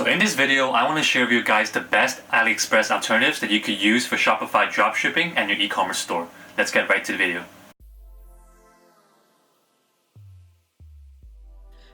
So in this video, I want to share with you guys the best AliExpress alternatives that you could use for Shopify dropshipping and your e-commerce store. Let's get right to the video.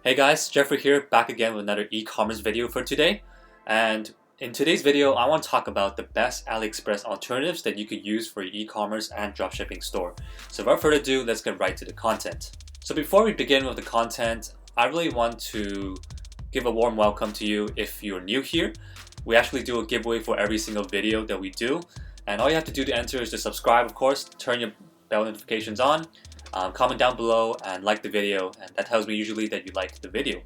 Hey guys, Jeffrey here, back again with another e-commerce video for today. And in today's video, I want to talk about the best AliExpress alternatives that you could use for your e-commerce and dropshipping store. So without further ado, let's get right to the content. So before we begin with the content, I really want to give a warm welcome to you if you're new here. We actually do a giveaway for every single video that we do, and all you have to do to enter is to subscribe, of course, turn your bell notifications on, comment down below and like the video, and that tells me usually that you like the video.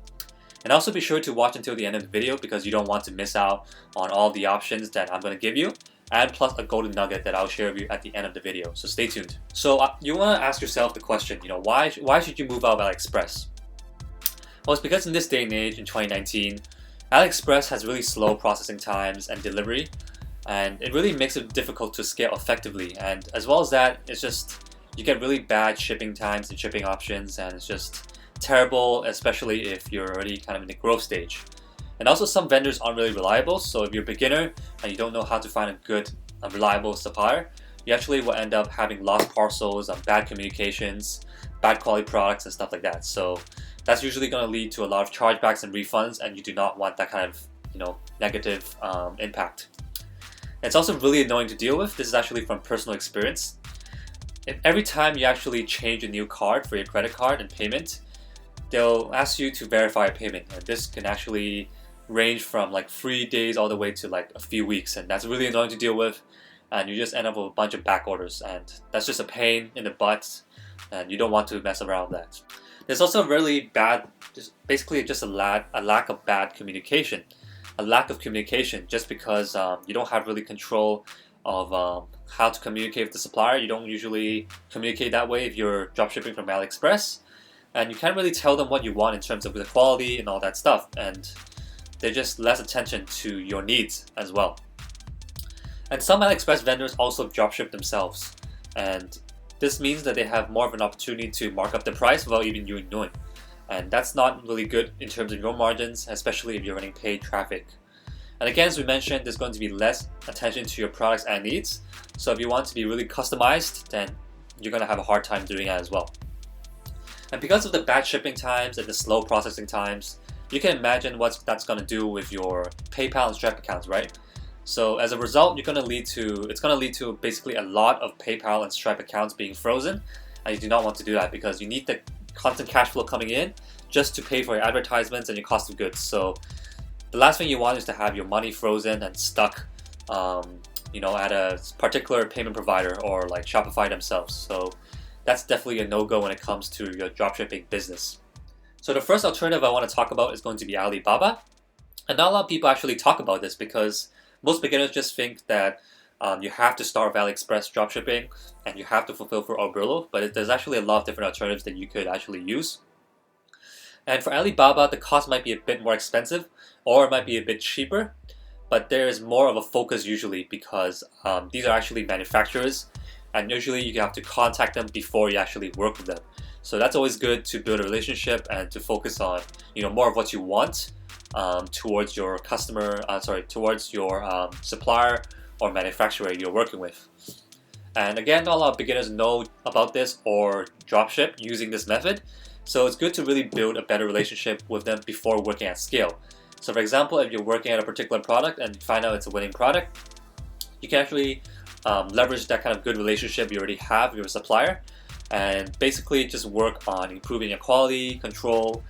And also be sure to watch until the end of the video because you don't want to miss out on all the options that I'm going to give you, and plus a golden nugget that I'll share with you at the end of the video, so stay tuned. So you want to ask yourself the question, why should you move out of AliExpress? Well, it's because in this day and age, in 2019, AliExpress has really slow processing times and delivery, and it really makes it difficult to scale effectively. And as well as that, it's just, you get really bad shipping times and shipping options, and it's just terrible, especially if you're already kind of in the growth stage. And also some vendors aren't really reliable, so if you're a beginner and you don't know how to find a good, reliable supplier, you actually will end up having lost parcels, bad communications, bad quality products and stuff like that. So that's usually going to lead to a lot of chargebacks and refunds, and you do not want that kind of negative impact. It's also really annoying to deal with. This is actually from personal experience. Every time you actually change a new card for your credit card and payment, they'll ask you to verify a payment, and this can actually range from like 3 days all the way to like a few weeks, and that's really annoying to deal with, and you just end up with a bunch of back orders, and that's just a pain in the butt, and you don't want to mess around with that. There's also really bad, basically just a lack of bad communication. A lack of communication just because you don't have really control of how to communicate with the supplier. You don't usually communicate that way if you're dropshipping from AliExpress. And you can't really tell them what you want in terms of the quality and all that stuff. And they're just less attention to your needs as well. And some AliExpress vendors also dropship themselves. And this means that they have more of an opportunity to mark up the price without even you knowing. And that's not really good in terms of your margins, especially if you're running paid traffic. And again, as we mentioned, there's going to be less attention to your products and needs. So if you want to be really customized, then you're going to have a hard time doing that as well. And because of the bad shipping times and the slow processing times, you can imagine what that's going to do with your PayPal and Stripe accounts, right? So as a result, it's going to lead to basically a lot of PayPal and Stripe accounts being frozen, and you do not want to do that because you need the constant cash flow coming in just to pay for your advertisements and your cost of goods. So the last thing you want is to have your money frozen and stuck, at a particular payment provider or like Shopify themselves. So that's definitely a no-go when it comes to your dropshipping business. So the first alternative I want to talk about is going to be Alibaba, and not a lot of people actually talk about this because most beginners just think that you have to start with AliExpress dropshipping and you have to fulfill for 𝗿𝗲𝘀, but there's actually a lot of different alternatives that you could actually use. And for Alibaba, the cost might be a bit more expensive or it might be a bit cheaper, but there is more of a focus usually because these are actually manufacturers, and usually you have to contact them before you actually work with them. So that's always good to build a relationship and to focus on more of what you want towards your towards your supplier or manufacturer you're working with. And again, not a lot of beginners know about this or dropship using this method, so it's good to really build a better relationship with them before working at scale. So for example, if you're working at a particular product and you find out it's a winning product, you can actually leverage that kind of good relationship you already have with your supplier and basically just work on improving your quality control,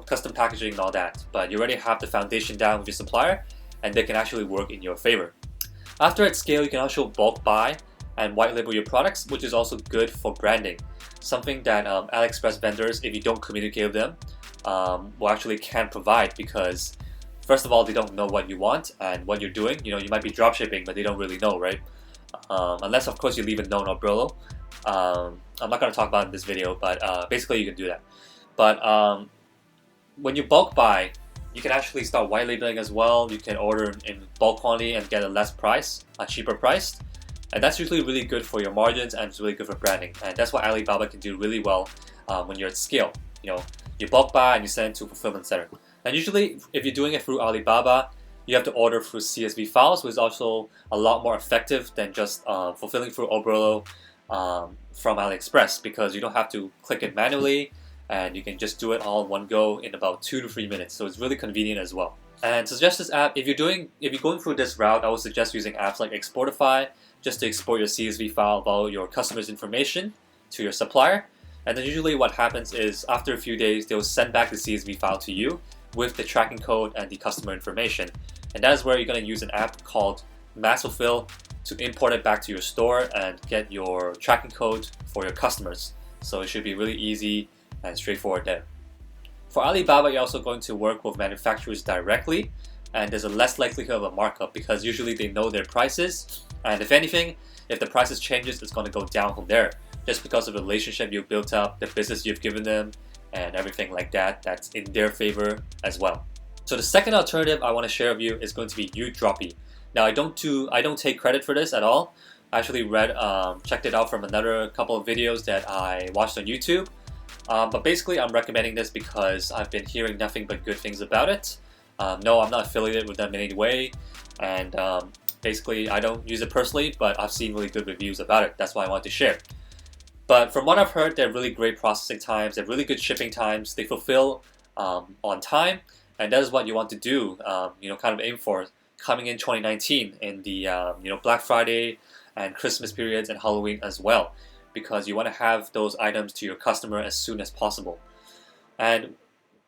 custom packaging and all that, but you already have the foundation down with your supplier and they can actually work in your favor. After at scale, you can also bulk buy and white label your products, which is also good for branding, something that AliExpress vendors, if you don't communicate with them, will actually can't provide because first of all, they don't know what you want and what you're doing. You might be dropshipping, but they don't really know, right? Unless of course you leave it known or 𝗿𝗀𝘀. I'm not going to talk about it in this video, but basically you can do that. But when you bulk buy, you can actually start white labeling as well. You can order in bulk quantity and get a cheaper price. And that's usually really good for your margins and it's really good for branding. And that's what Alibaba can do really well when you're at scale. You bulk buy and you send it to a fulfillment center. And usually, if you're doing it through Alibaba, you have to order through CSV files, which is also a lot more effective than just fulfilling through 𝗿𝗲𝘀 from Aliexpress, because you don't have to click it manually, and you can just do it all in one go in about 2 to 3 minutes. So it's really convenient as well. And to suggest this app, if you're going through this route, I would suggest using apps like Exportify, just to export your CSV file of all your customers' information to your supplier. And then usually what happens is after a few days, they'll send back the CSV file to you with the tracking code and the customer information. And that is where you're going to use an app called Mass Fulfill to import it back to your store and get your tracking code for your customers. So it should be really easy and straightforward there. For Alibaba, you're also going to work with manufacturers directly, and there's a less likelihood of a markup because usually they know their prices, and if anything, if the prices changes, it's going to go down from there, just because of the relationship you've built up, the business you've given them, and everything like that, that's in their favor as well. So the second alternative I want to share with you is going to be Udrop. Now I don't take credit for this at all. I actually checked it out from another couple of videos that I watched on YouTube. But basically I'm recommending this because I've been hearing nothing but good things about it. No, I'm not affiliated with them in any way, and basically I don't use it personally, but I've seen really good reviews about it. That's why I want to share. But from what I've heard, they're really great processing times, they're really good shipping times, they fulfill on time, and that is what you want to do, kind of aim for coming in 2019 in the Black Friday and Christmas periods and Halloween as well, because you want to have those items to your customer as soon as possible. And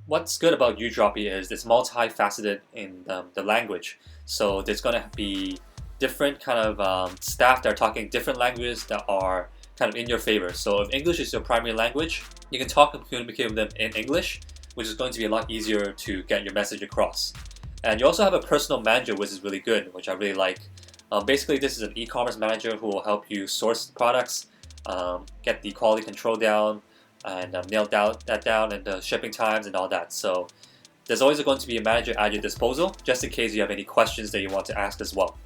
what's good about Udrop is it's multifaceted in the language. So there's going to be different kind of staff that are talking different languages that are kind of in your favor. So if English is your primary language, you can talk and communicate with them in English, which is going to be a lot easier to get your message across. And you also have a personal manager, which is really good, which I really like. Basically, this is an e-commerce manager who will help you source products, get the quality control down, and nail that down, and the shipping times and all that. So there's always going to be a manager at your disposal, just in case you have any questions that you want to ask as well.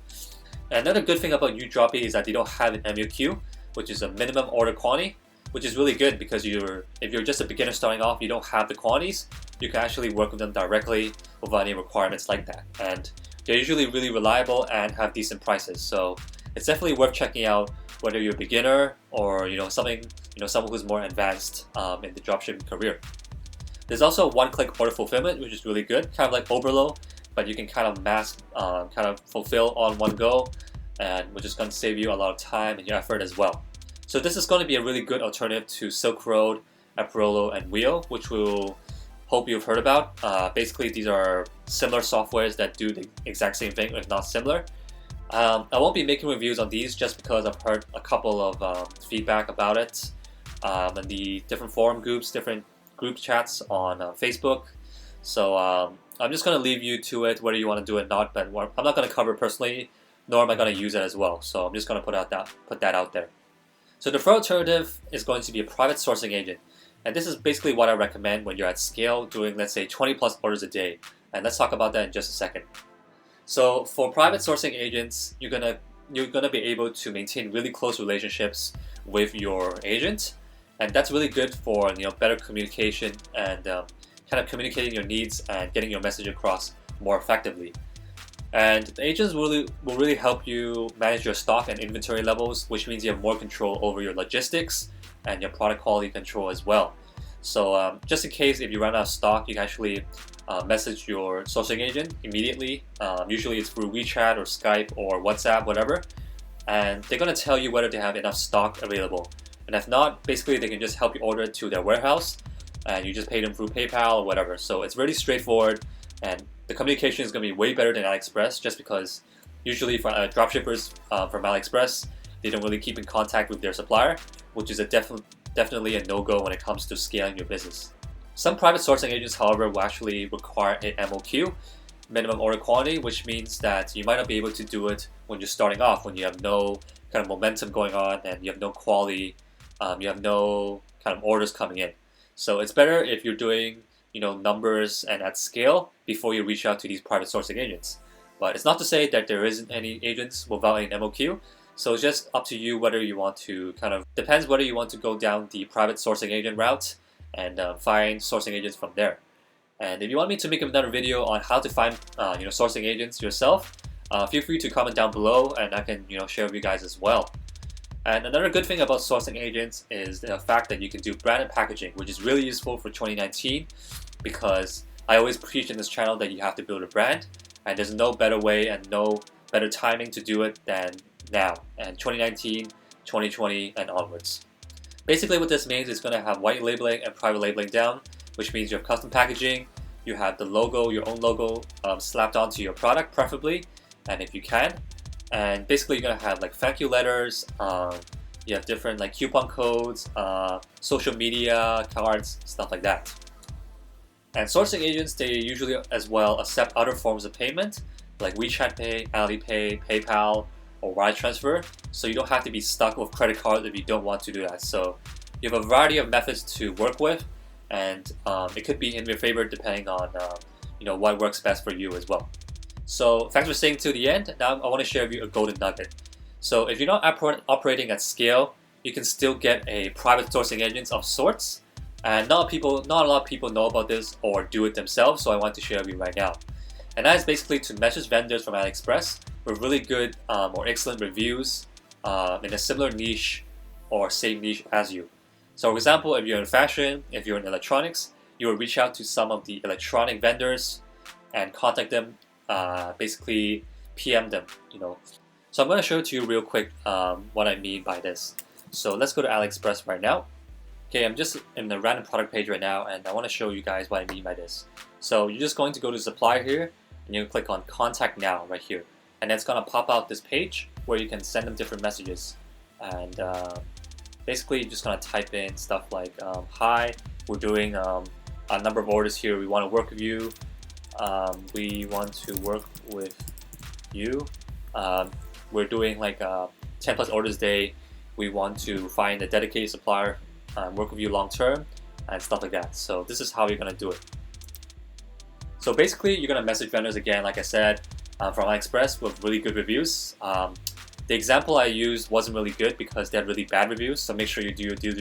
And another good thing about Udrop is that they don't have an MOQ, which is a minimum order quantity, which is really good because if you're just a beginner starting off, you don't have the quantities, you can actually work with them directly without any requirements like that. And they're usually really reliable and have decent prices. So it's definitely worth checking out whether you're a beginner or someone who's more advanced in the dropshipping career. There's also one-click order fulfillment, which is really good, kind of like 𝗿𝗲𝘀, but you can kind of fulfill on one go, and which is going to save you a lot of time and your effort as well. So this is going to be a really good alternative to Silk Road, 𝗿𝗲𝘀, and 𝗿𝗲𝘀, which we'll hope you've heard about. Basically, these are similar softwares that do the exact same thing, if not similar. I won't be making reviews on these just because I've heard a couple of feedback about it, and the different forum groups, different group chats on Facebook. So I'm just going to leave you to it, whether you want to do it or not, but I'm not going to cover it personally, nor am I going to use it as well. So I'm just going to put that out there. So the third alternative is going to be a private sourcing agent. And this is basically what I recommend when you're at scale doing, let's say, 20 plus orders a day. And let's talk about that in just a second. So for private sourcing agents, you're gonna be able to maintain really close relationships with your agent, and that's really good for better communication and kind of communicating your needs and getting your message across more effectively. And the agents will really help you manage your stock and inventory levels, which means you have more control over your logistics and your product quality control as well. So just in case if you run out of stock, you can actually message your sourcing agent immediately. Usually it's through WeChat or Skype or WhatsApp, whatever. And they're going to tell you whether they have enough stock available. And if not, basically they can just help you order it to their warehouse, and you just pay them through PayPal or whatever. So it's really straightforward, and the communication is going to be way better than Aliexpress, just because usually for dropshippers from Aliexpress, they don't really keep in contact with their supplier, which is definitely a no-go when it comes to scaling your business. Some private sourcing agents, however, will actually require a MOQ, minimum order quantity, which means that you might not be able to do it when you're starting off, when you have no kind of momentum going on and you have no quality, you have no kind of orders coming in. So it's better if you're doing numbers and at scale before you reach out to these private sourcing agents. But it's not to say that there isn't any agents without an MOQ. So it's just up to you whether you want to depends whether you want to go down the private sourcing agent route and find sourcing agents from there. And if you want me to make another video on how to find sourcing agents yourself, feel free to comment down below, and I can share with you guys as well. And another good thing about sourcing agents is the fact that you can do branded packaging, which is really useful for 2019, because I always preach in this channel that you have to build a brand, and there's no better way and no better timing to do it than now, and 2019, 2020 and onwards. Basically what this means is going to have white labeling and private labeling down, which means you have custom packaging, you have the logo, your own logo slapped onto your product preferably, and if you can. And basically you're going to have like thank you letters, you have different like coupon codes, social media, cards, stuff like that. And sourcing agents, they usually as well accept other forms of payment like WeChat Pay, Alipay, PayPal, or wire transfer, so you don't have to be stuck with credit cards if you don't want to do that. So you have a variety of methods to work with, and it could be in your favor depending on what works best for you as well. So thanks for staying to the end. Now I want to share with you a golden nugget. So if you're not operating at scale, you can still get a private sourcing agent of sorts. And not a lot of people know about this or do it themselves, so I want to share with you right now. And that is basically to message vendors from Aliexpress with really good or excellent reviews in a similar niche or same niche as you. So for example, if you're in fashion, if you're in electronics, you will reach out to some of the electronic vendors and contact them, basically PM them, So I'm going to show it to you real quick what I mean by this. So let's go to Aliexpress right now. Okay, I'm just in the random product page right now, and I want to show you guys what I mean by this. So you're just going to go to supplier here, and you click on contact now right here. And it's going to pop out this page where you can send them different messages. And basically you're just going to type in stuff like, hi, we're doing a number of orders here, we want to work with you. We want to work with you. We're doing like 10 plus orders a day. We want to find a dedicated supplier, work with you long term, and stuff like that. So this is how you're going to do it. So basically you're going to message vendors again, like I said, from Aliexpress with really good reviews. The example I used wasn't really good because they had really bad reviews, so make sure you do your due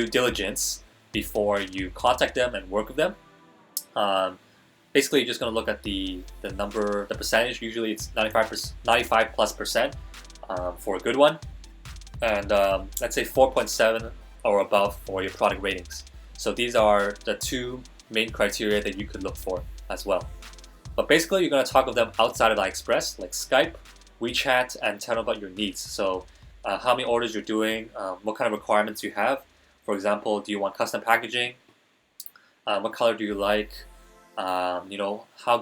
diligence before you contact them and work with them. Basically you're just going to look at the percentage. Usually it's 95+% for a good one, and let's say 4.7 or above for your product ratings. So these are the two main criteria that you could look for as well. But basically you're going to talk with them outside of Aliexpress, like Skype, WeChat, and tell them about your needs. So how many orders you're doing, what kind of requirements you have. For example, do you want custom packaging? What color do you like? How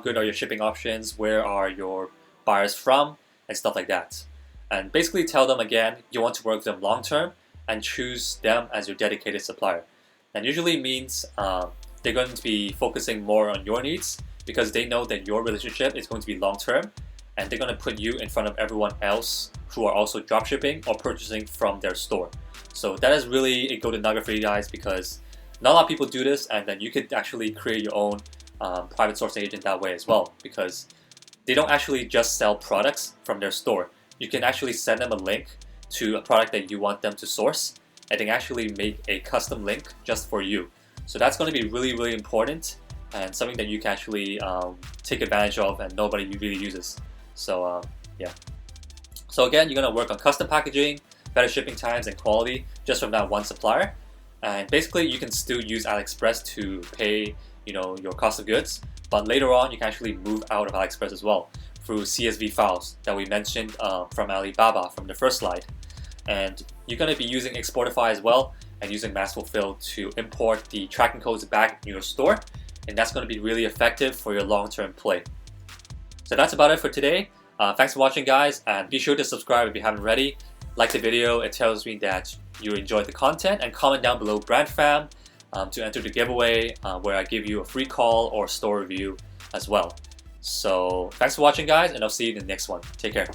good are your shipping options? Where are your buyers from? And stuff like that. And basically tell them again, you want to work with them long term and choose them as your dedicated supplier. And usually means they're going to be focusing more on your needs because they know that your relationship is going to be long term, and they're going to put you in front of everyone else who are also dropshipping or purchasing from their store. So that is really a golden nugget for you guys, because not a lot of people do this, and then you could actually create your own private sourcing agent that way as well, because they don't actually just sell products from their store. You can actually send them a link to a product that you want them to source, and they can actually make a custom link just for you. So that's going to be really, really important, and something that you can actually take advantage of and nobody really uses. So yeah. So again, you're going to work on custom packaging, better shipping times and quality just from that one supplier. And basically you can still use Aliexpress to pay your cost of goods, but later on you can actually move out of Aliexpress as well through CSV files that we mentioned from Alibaba from the first slide. And you're going to be using Exportify as well, and using Mass Fulfill to import the tracking codes back in your store, and that's going to be really effective for your long-term play. So that's about it for today. Thanks for watching, guys, and be sure to subscribe if you haven't already. Like the video, it tells me that you enjoyed the content, and comment down below BRANDFAM to enter the giveaway where I give you a free call or store review as well. So thanks for watching, guys, and I'll see you in the next one. Take care.